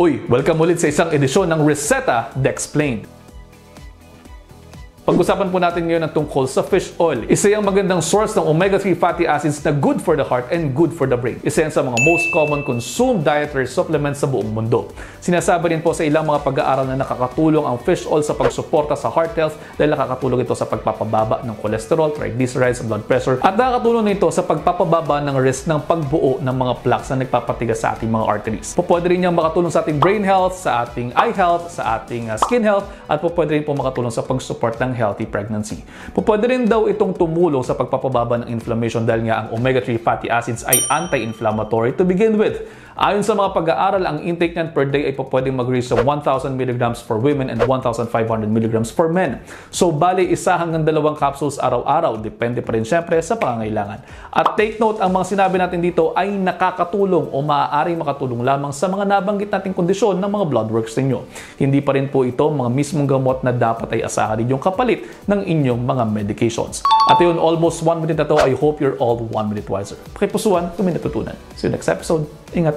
Uy, welcome ulit sa isang edisyon ng Reseta Dexplained. Pag-usapan po natin ngayon ang tungkol sa fish oil. Isa yung magandang source ng omega-3 fatty acids na good for the heart and good for the brain. Isa yan sa mga most common consumed dietary supplements sa buong mundo. Sinasabi rin po sa ilang mga pag-aaral na nakakatulong ang fish oil sa pagsuporta sa heart health dahil nakakatulong ito sa pagpapababa ng cholesterol, triglycerides, blood pressure, at nakakatulong nito sa pagpapababa ng risk ng pagbuo ng mga plaques na nagpapatigas sa ating mga arteries. Pwede rin niyang makatulong sa ating brain health, sa ating eye health, sa ating skin health, at pwede rin po makatulong sa pag-support ng healthy pregnancy. Pwede rin daw itong tumulong sa pagpapababa ng inflammation dahil nga ang omega-3 fatty acids ay anti-inflammatory to begin with. Ayon sa mga pag-aaral, ang intake niyan per day ay pwedeng mag-reach sa 1,000 mg for women and 1,500 mg for men. So, bali, 1 hanggang 2 capsules araw-araw. Depende pa rin syempre sa pangangailangan. At take note, ang mga sinabi natin dito ay nakakatulong o maaaring makatulong lamang sa mga nabanggit nating kondisyon ng mga blood works ninyo. Hindi pa rin po ito mga mismong gamot na dapat ay asahan ninyong kapalit ng inyong mga medications. At yun, almost 1 minute na to. I hope you're all 1 minute wiser. Pakipusuan kung may natutunan. See you next episode. Ingat!